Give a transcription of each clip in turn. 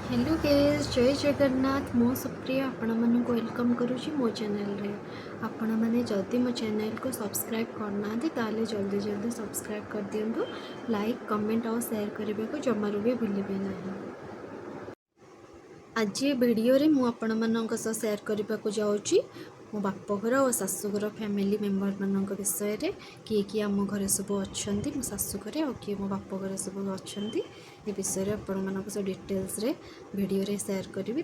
Hello guys, जय जगन्नाथ। मो सुप्रिया आपण मानक वेलकम करुँची मो चैनल रे। आपण मैंने जदि मो चैनल को सब्सक्राइब करना ताले जल्दी जल्दी सब्सक्राइब कर दिंतु। लाइक कमेंट और शेयर करने को जमारू भी भूलिए ना। आज वीडियो रे मु आपण मानक सह शेयर करने को जाऊँगी मो बापघर और शाशुघर फैमिली मेंबर मान विषय रे। किए किए आम घर सब अच्छा मो शाशुघर और किए मो बापघर सब अच्छा ये विषय आपण मानक सब डिटेल्स रे वीडियो रे शेयर करी।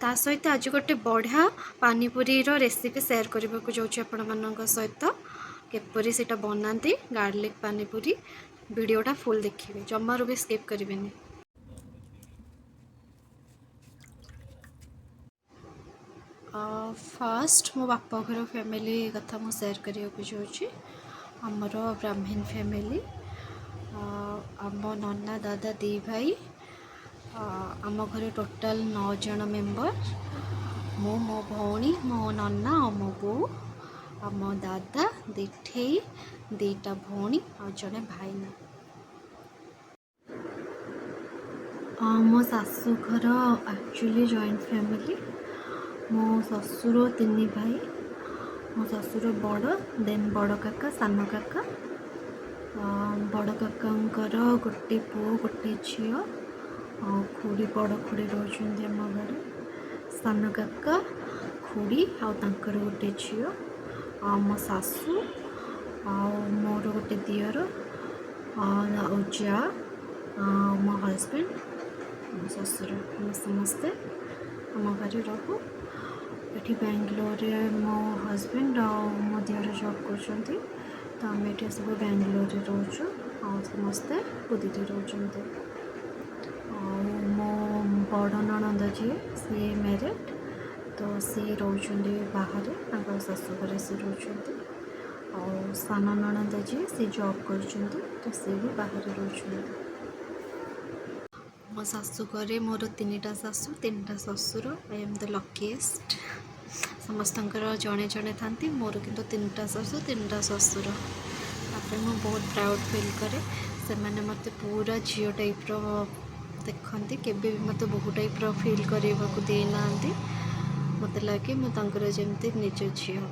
ता सहित आज गोटे बढ़िया पानीपुरी रेसिपी शेयर करने को जाऊँगी आपण मानक सहित केपरी से बनाती गार्लिक पानीपुरी। वीडियोटा फुल देखिए, जमारू भी स्किप करेंगे। फास्ट मो बापघर फैमिली कथा मु शेयर करने को जाऊँगी। आमर ब्राह्मण फैमिली, आम नन्ना दादा दी भाई, आम घर टोटाल 9 जन मेंबर। मो भौणी, मो नन्ना और मो बो, आम दादा दिठे दीटा भौणी और जड़े भाईना। मो शाशुघर एक्चुअली जॉइंट फैमिली। मो ससुर 3 भाई, मो ससुर बड़, देन बड़ काका सान काका। बड़ काका गोटे पुओ गोटे झी और खुड़ी बड़ खुड़ी रोचते आम घर। सान काका खुड़ी आर गोटे झी आ मो सासू आ मोर गोटे दियर आ जा मो हजबैंड मो ससुर समस्ते आम घर रहू। ये बेंगलोर मो हजबैंड और मो दियर जॉब कर, तो आम ये सब बेंगलोर रोचु आ समस्ते बुद्धि रोचते। मो बड़ ननद जी सी मैरिड, तो सी रोचते बाहर शाशुघर सी रोचते। और सान ननद जी सी जॉब कर, तो सी भी बाहर रोचते। मो शाशुघर मोर 3टा शाशु 3टा ससुर। I am the luckiest. समस्त जड़े जड़े था, मोर किंतु 3टा शाशु 3टा ससुर। तापर मैं बहुत प्राउड फील करे। से मैंने मत पूरा झील टाइप देखती, केबे भी मत बहु टाइप फील करने को देना। मत लगे मुझे जमती निज झील।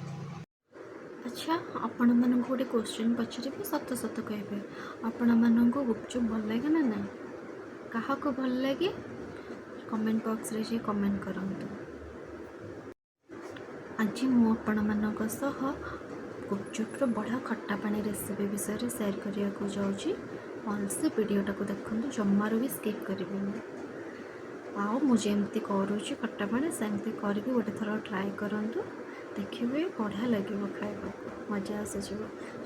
अच्छा, आपण मन गोटे क्वेश्चन पचारे, सत सत कहे आपण मन गुपचुप भल लगे ना ना? क्या भल लगे कमेंट बॉक्स रे कमेंट करंतु। आज मुझे गुपचुप्र बढ़िया खट्टा पानी रेसिपी विषय में शेयर करने को जाऊँगी। भलसे वीडियोटा को देखूँ, जमारू भी स्किप करेंगे। आओ मुझे करुँची खट्टा पानी सेमती करके गोटे थर ट्राए करूँ, देखिए बढ़िया लगे खावा, मजा आसीज।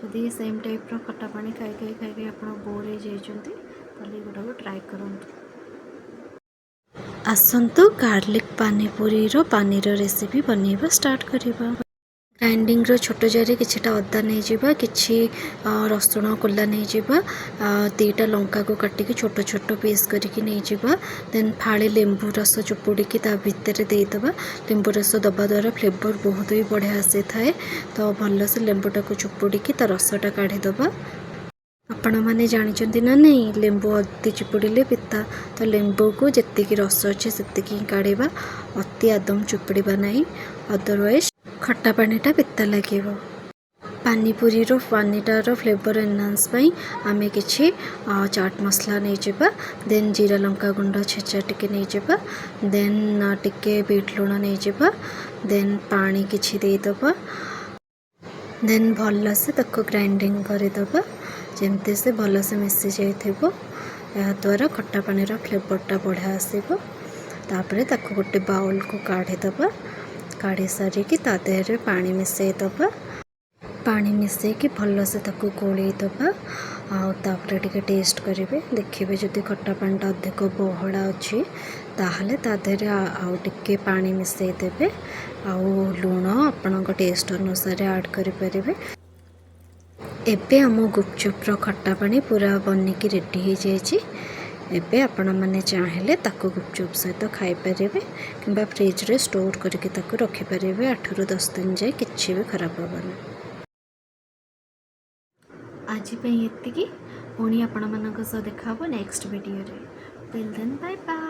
जदि सेम टाइप खट्टा पानी खाई खाई खाई आप बोर हो जाइए, गोटा ट्राए करूँ। आसतु गार्लिक पानीपुरी पानीर रेसिपी बनवा स्टार्ट करवा। ग्राइंडिंग छोट जार किछटा अदा नहीं जावा, किछि रसुण कोला नहीं जावा, 2टा लंका को काटिकी छोट छोट पीस करके नहीं जावा। देन फाड़े लेंबू रस चुपुड़ी ता भितर देदेबा। लेंबू रस दबा द्वारा फ्लेवर बहुत ही बढ़िया आसी थाए, तो भलसे लेंबूटा को चुपुड़ी ता रसटा काढ़ीदबा। आपण मैंने जानते ना नहीं, लेंबू अति चिपुड़े पिता, तो लेंबू को जी रस अच्छे से काढ़ा, अति आदम चुपुड़ा नहीं, अदरवाइज खट्टा पानीटा पिता लगे। पानीपुरी पानीटार फ्लेवर एनहांस आम कि चाट मसला नहीं जावा। देन जीरा लंका गुंड छेचा टिके नहीं जावा। देन टिके बीट लुण नहीं जावा। देन पानी किछि देदबा। देन भल से तक ग्राइंडिंग करदबा, जमती से भल से मिसी जाइथिबो। या द्वारा खट्टा पानीर फ्लेवरटा बढ़िया आसीबो। तापरे ताको गोटे बाउल को काढ़ीदबा। काढ़ी सारिकी ता देहरे पानी मिसईदबा। पानी मिसईकी भल से ताको गोलैदबा। आउे टिके टेस्ट करेंगे, देखिए जदि खट्टा पानीटा अधिक बहला अच्छी ताहले ता देहरे आउ टिके पानी मिसईदेवे। आउ लुण आपण टेस्ट अनुसार ऐड करें। एबे आम गुपचुप्र खट्टा पानी पूरा बनिकी रेडी हो जाए। एबे आपण मैंने चाहिए ताको गुपचुप सहित खाईपारे कि फ्रिज रे स्टोर करके रखिपारे 8 ରୁ 10 दिन जाए, किसी भी खराब हेनी। आज ये पुणी आपण मान देखा नेक्स्ट वीडियो रे। Till then bye bye.